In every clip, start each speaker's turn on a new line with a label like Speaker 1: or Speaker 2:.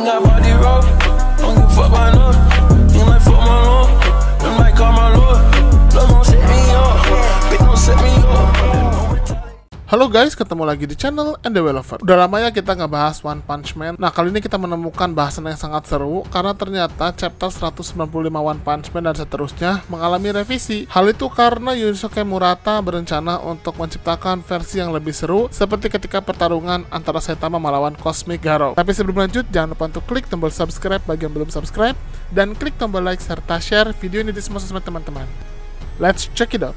Speaker 1: got body roll. Don't give a fuck by no. You might fuck my lord. You might call my lord. Love gon' set me up. Bitch don't set me up.
Speaker 2: Halo guys, ketemu lagi di channel Endeveloper. Udah lamanya kita nggak bahas One Punch Man. Nah, kali ini kita menemukan bahasan yang sangat seru karena ternyata chapter 195 One Punch Man dan seterusnya mengalami revisi. Hal itu karena Yusuke Murata berencana untuk menciptakan versi yang lebih seru seperti ketika pertarungan antara Saitama melawan Cosmic Garou. Tapi sebelum lanjut, jangan lupa untuk klik tombol subscribe bagi yang belum subscribe dan klik tombol like serta share video ini di semua sosmed teman-teman. Let's check it out.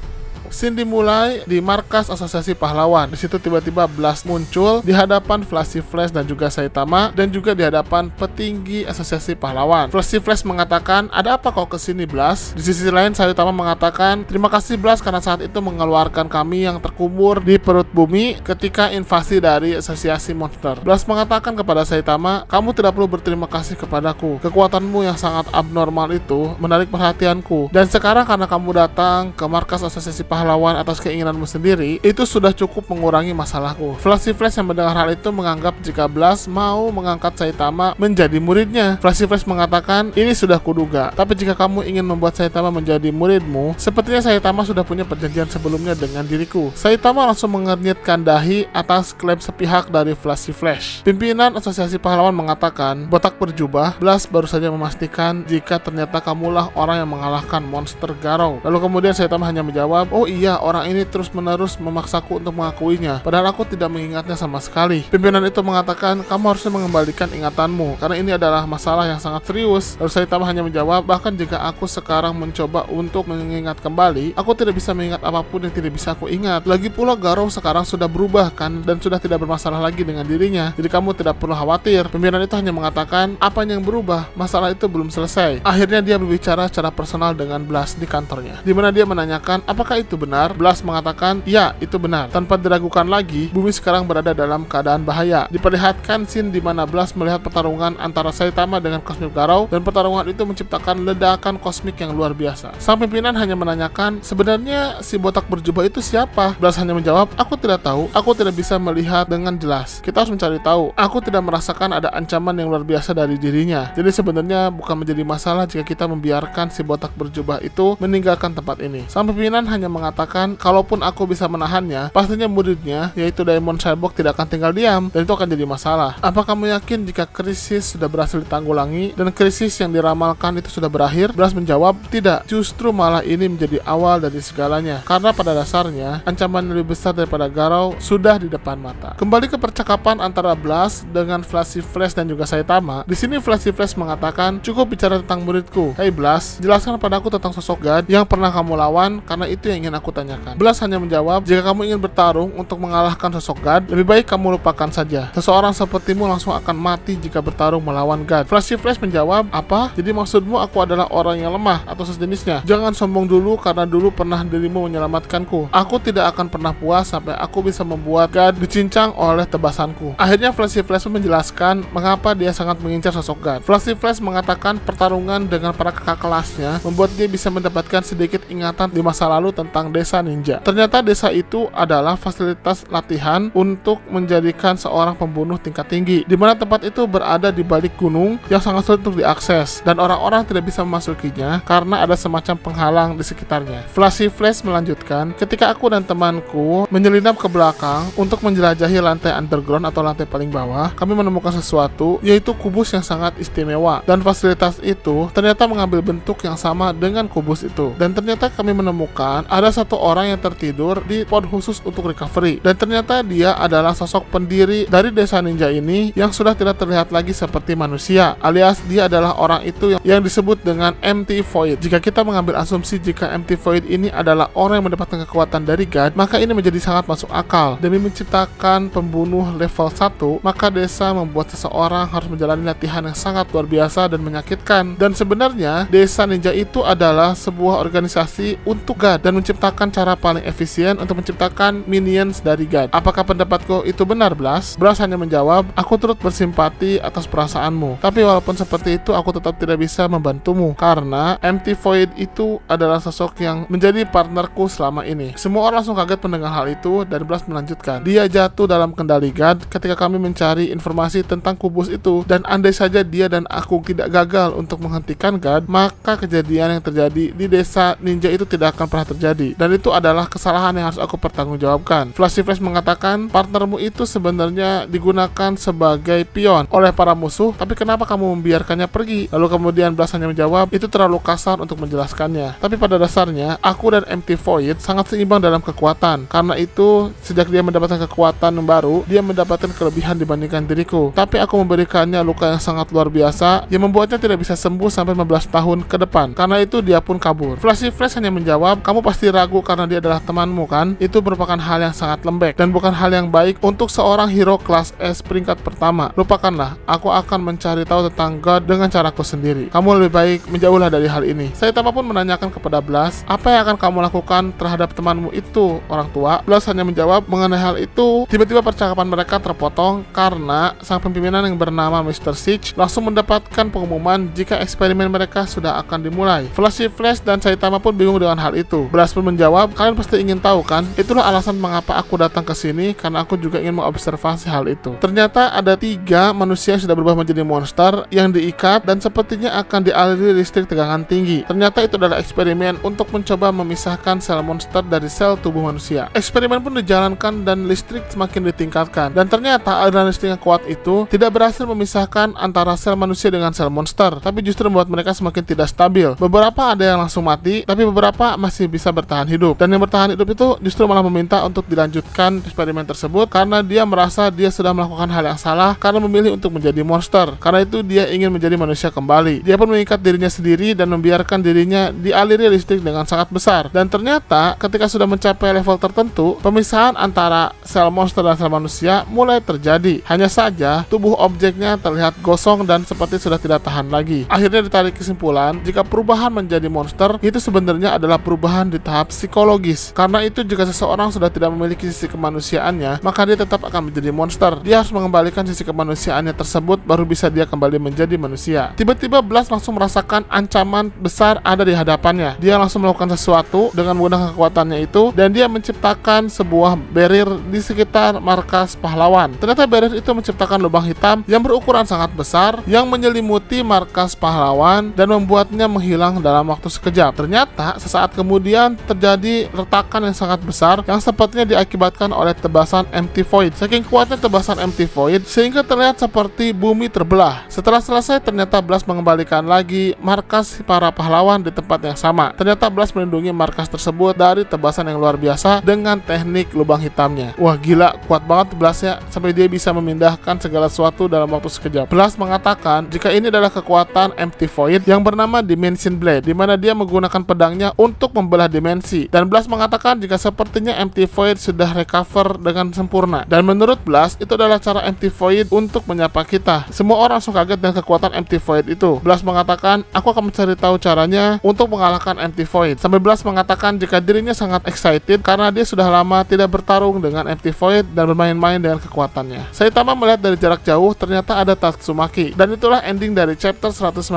Speaker 2: Scene dimulai di markas Asosiasi Pahlawan. Di situ tiba-tiba Blast muncul di hadapan Flashy Flash dan juga Saitama, dan juga di hadapan petinggi Asosiasi Pahlawan. Flashy Flash mengatakan, "Ada apa kau kesini, Blast?" Di sisi lain Saitama mengatakan, "Terima kasih Blast karena saat itu mengeluarkan kami yang terkubur di perut bumi ketika invasi dari Asosiasi Monster." Blast mengatakan kepada Saitama, "Kamu tidak perlu berterima kasih kepadaku. Kekuatanmu yang sangat abnormal itu menarik perhatianku. Dan sekarang karena kamu datang ke markas Asosiasi Pahlawan atas keinginanmu sendiri, itu sudah cukup mengurangi masalahku." Flashy Flash yang mendengar hal itu menganggap jika Blast mau mengangkat Saitama menjadi muridnya. Flashy Flash mengatakan, "Ini sudah kuduga, tapi jika kamu ingin membuat Saitama menjadi muridmu, sepertinya Saitama sudah punya perjanjian sebelumnya dengan diriku." Saitama langsung mengernyitkan dahi atas klaim sepihak dari Flashy Flash. Pimpinan Asosiasi Pahlawan mengatakan, "Botak berjubah, Blast baru saja memastikan jika ternyata kamulah orang yang mengalahkan monster Garou." Lalu kemudian Saitama hanya menjawab, "Oh iya, orang ini terus-menerus memaksaku untuk mengakuinya, padahal aku tidak mengingatnya sama sekali." Pimpinan itu mengatakan, "Kamu harusnya mengembalikan ingatanmu, karena ini adalah masalah yang sangat serius." Lalu Saitama hanya menjawab, "Bahkan jika aku sekarang mencoba untuk mengingat kembali, aku tidak bisa mengingat apapun yang tidak bisa aku ingat. Lagi pula Garou sekarang sudah berubah kan, dan sudah tidak bermasalah lagi dengan dirinya, jadi kamu tidak perlu khawatir." Pimpinan itu hanya mengatakan, "Apa yang berubah? Masalah itu belum selesai." Akhirnya dia berbicara secara personal dengan Blast di kantornya, di mana dia menanyakan, "Apakah itu benar?" Blast mengatakan, "Ya, itu benar." Tanpa diragukan lagi, bumi sekarang berada dalam keadaan bahaya. Diperlihatkan scene di mana Blast melihat pertarungan antara Saitama dengan Cosmic Garou, dan pertarungan itu menciptakan ledakan kosmik yang luar biasa. Sang pimpinan hanya menanyakan, "Sebenarnya si botak berjubah itu siapa?" Blast hanya menjawab, "Aku tidak tahu. Aku tidak bisa melihat dengan jelas. Kita harus mencari tahu. Aku tidak merasakan ada ancaman yang luar biasa dari dirinya. Jadi sebenarnya bukan menjadi masalah jika kita membiarkan si botak berjubah itu meninggalkan tempat ini." Sang pimpinan hanya mengatakan, "Kalaupun aku bisa menahannya, pastinya muridnya, yaitu Diamond Cyborg, tidak akan tinggal diam, dan itu akan jadi masalah. Apa kamu yakin jika krisis sudah berhasil ditanggulangi, dan krisis yang diramalkan itu sudah berakhir?" Blast menjawab, "Tidak, justru malah ini menjadi awal dari segalanya, karena pada dasarnya, ancaman yang lebih besar daripada Garou sudah di depan mata." Kembali ke percakapan antara Blast dengan Flashy Flash dan juga Saitama. Di sini Flashy Flash mengatakan, "Cukup bicara tentang muridku. Hei Blast, jelaskan padaku tentang sosok God yang pernah kamu lawan, karena itu yang ingin aku tanyakan." Blast hanya menjawab, "Jika kamu ingin bertarung untuk mengalahkan sosok God, lebih baik kamu lupakan saja. Seseorang sepertimu langsung akan mati jika bertarung melawan God." Flashy Flash menjawab, "Apa? Jadi maksudmu aku adalah orang yang lemah atau sejenisnya? Jangan sombong dulu karena dulu pernah dirimu menyelamatkanku. Aku tidak akan pernah puas sampai aku bisa membuat God dicincang oleh tebasanku." Akhirnya Flashy Flash menjelaskan mengapa dia sangat mengincar sosok God. Flashy Flash mengatakan pertarungan dengan para kakak kelasnya membuat dia bisa mendapatkan sedikit ingatan di masa lalu tentang desa ninja. Ternyata desa itu adalah fasilitas latihan untuk menjadikan seorang pembunuh tingkat tinggi, di mana tempat itu berada di balik gunung yang sangat sulit untuk diakses, dan orang-orang tidak bisa memasukinya karena ada semacam penghalang di sekitarnya. Flashy Flash melanjutkan, "Ketika aku dan temanku menyelinap ke belakang untuk menjelajahi lantai underground atau lantai paling bawah, kami menemukan sesuatu, yaitu kubus yang sangat istimewa, dan fasilitas itu ternyata mengambil bentuk yang sama dengan kubus itu. Dan ternyata kami menemukan ada satu orang yang tertidur di pod khusus untuk recovery, dan ternyata dia adalah sosok pendiri dari desa ninja ini yang sudah tidak terlihat lagi seperti manusia, alias dia adalah orang itu yang disebut dengan Empty Void. Jika kita mengambil asumsi jika Empty Void ini adalah orang yang mendapatkan kekuatan dari God, maka ini menjadi sangat masuk akal. Demi menciptakan pembunuh level 1, maka desa membuat seseorang harus menjalani latihan yang sangat luar biasa dan menyakitkan. Dan sebenarnya desa ninja itu adalah sebuah organisasi untuk God dan menciptakan menciptakan cara paling efisien untuk menciptakan minions dari God. Apakah pendapatku itu benar, Blast? Blast hanya menjawab, aku turut bersimpati atas perasaanmu. Tapi walaupun seperti itu, aku tetap tidak bisa membantumu karena Empty Void itu adalah sosok yang menjadi partnerku selama ini. Semua orang langsung kaget mendengar hal itu dan Blast melanjutkan. Dia jatuh dalam kendali God ketika kami mencari informasi tentang kubus itu, dan andai saja dia dan aku tidak gagal untuk menghentikan God, maka kejadian yang terjadi di desa ninja itu tidak akan pernah terjadi, dan itu adalah kesalahan yang harus aku pertanggungjawabkan. Flashy Flash mengatakan, partnermu itu sebenarnya digunakan sebagai pion oleh para musuh, tapi kenapa kamu membiarkannya pergi? Lalu kemudian Blast hanya menjawab, itu terlalu kasar untuk menjelaskannya. Tapi pada dasarnya, aku dan Empty Void sangat seimbang dalam kekuatan. Karena itu, sejak dia mendapatkan kekuatan yang baru, dia mendapatkan kelebihan dibandingkan diriku. Tapi aku memberikannya luka yang sangat luar biasa, yang membuatnya tidak bisa sembuh sampai 15 tahun ke depan. Karena itu dia pun kabur. Flashy Flash hanya menjawab, kamu pasti ragu karena dia adalah temanmu kan? Itu merupakan hal yang sangat lembek dan bukan hal yang baik untuk seorang hero kelas S peringkat pertama. Lupakanlah, aku akan mencari tahu tentang God dengan caraku sendiri. Kamu lebih baik menjauhlah dari hal ini. Saitama pun menanyakan kepada Blast, apa yang akan kamu lakukan terhadap temanmu itu, orang tua? Blast hanya menjawab, mengenai hal itu, tiba-tiba percakapan mereka terpotong karena sang pimpinan yang bernama Mr. Siege langsung mendapatkan pengumuman jika eksperimen mereka sudah akan dimulai. Flashy Flash dan Saitama pun bingung dengan hal itu. Blast pun menjawab, kalian pasti ingin tahu kan? Itulah alasan mengapa aku datang ke sini, karena aku juga ingin mengobservasi hal itu. Ternyata ada 3 manusia yang sudah berubah menjadi monster yang diikat dan sepertinya akan dialiri listrik tegangan tinggi. Ternyata itu adalah eksperimen untuk mencoba memisahkan sel monster dari sel tubuh manusia. Eksperimen pun dijalankan dan listrik semakin ditingkatkan. Dan ternyata aliran listrik yang kuat itu tidak berhasil memisahkan antara sel manusia dengan sel monster, tapi justru membuat mereka semakin tidak stabil. Beberapa ada yang langsung mati, tapi beberapa masih bisa bertahan hidup. Dan yang bertahan hidup itu justru malah meminta untuk dilanjutkan eksperimen tersebut karena dia merasa dia sudah melakukan hal yang salah karena memilih untuk menjadi monster. Karena itu dia ingin menjadi manusia kembali. Dia pun mengikat dirinya sendiri dan membiarkan dirinya dialiri listrik dengan sangat besar. Dan ternyata ketika sudah mencapai level tertentu, pemisahan antara sel monster dan sel manusia mulai terjadi. Hanya saja tubuh objeknya terlihat gosong dan seperti sudah tidak tahan lagi. Akhirnya ditarik kesimpulan jika perubahan menjadi monster itu sebenarnya adalah perubahan di tahap psikologis. Karena itu jika seseorang sudah tidak memiliki sisi kemanusiaannya, maka dia tetap akan menjadi monster. Dia harus mengembalikan sisi kemanusiaannya tersebut baru bisa dia kembali menjadi manusia. Tiba-tiba Blast langsung merasakan ancaman besar ada di hadapannya. Dia langsung melakukan sesuatu dengan menggunakan kekuatannya itu dan dia menciptakan sebuah barrier di sekitar markas pahlawan. Ternyata barrier itu menciptakan lubang hitam yang berukuran sangat besar yang menyelimuti markas pahlawan dan membuatnya menghilang dalam waktu sekejap. Ternyata sesaat kemudian terjadi retakan yang sangat besar yang sepertinya diakibatkan oleh tebasan Empty Void. Saking kuatnya tebasan Empty Void sehingga terlihat seperti bumi terbelah. Setelah selesai, ternyata Blast mengembalikan lagi markas para pahlawan di tempat yang sama. Ternyata Blast melindungi markas tersebut dari tebasan yang luar biasa dengan teknik lubang hitamnya. Wah gila, kuat banget Blast ya, sampai dia bisa memindahkan segala sesuatu dalam waktu sekejap. Blast mengatakan jika ini adalah kekuatan Empty Void yang bernama Dimension Blade, di mana dia menggunakan pedangnya untuk membelah dimensi. Dan Blast mengatakan jika sepertinya Empty Void sudah recover dengan sempurna. Dan menurut Blast, itu adalah cara Empty Void untuk menyapa kita. Semua orang langsung kaget dengan kekuatan Empty Void itu. Blast mengatakan, aku akan mencari tahu caranya untuk mengalahkan Empty Void. Sampai Blast mengatakan jika dirinya sangat excited karena dia sudah lama tidak bertarung dengan Empty Void dan bermain-main dengan kekuatannya. Saitama melihat dari jarak jauh, ternyata ada Tatsumaki. Dan itulah ending dari chapter 195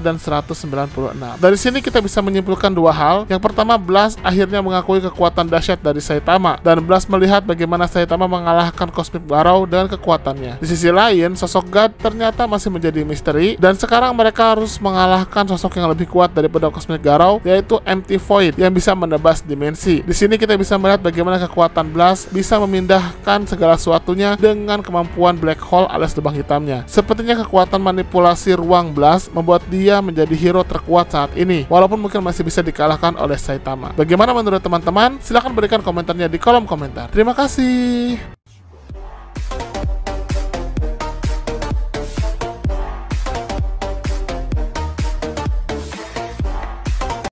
Speaker 2: dan 196. Dari sini kita bisa menyimpulkan dua hal. Yang pertama, Blast akhirnya mengakui kekuatan dahsyat dari Saitama, dan Blast melihat bagaimana Saitama mengalahkan Cosmic Garou dengan kekuatannya. Di sisi lain, sosok God ternyata masih menjadi misteri, dan sekarang mereka harus mengalahkan sosok yang lebih kuat daripada Cosmic Garou, yaitu Empty Void yang bisa menebas dimensi. Di sini kita bisa melihat bagaimana kekuatan Blast bisa memindahkan segala sesuatunya dengan kemampuan black hole alias lubang hitamnya. Sepertinya kekuatan manipulasi ruang Blast membuat dia menjadi hero terkuat saat ini, walaupun mungkin masih bisa dikalahkan oleh Saitama. Bagaimana menurut teman-teman? Silahkan berikan komentarnya di kolom komentar. Terima kasih.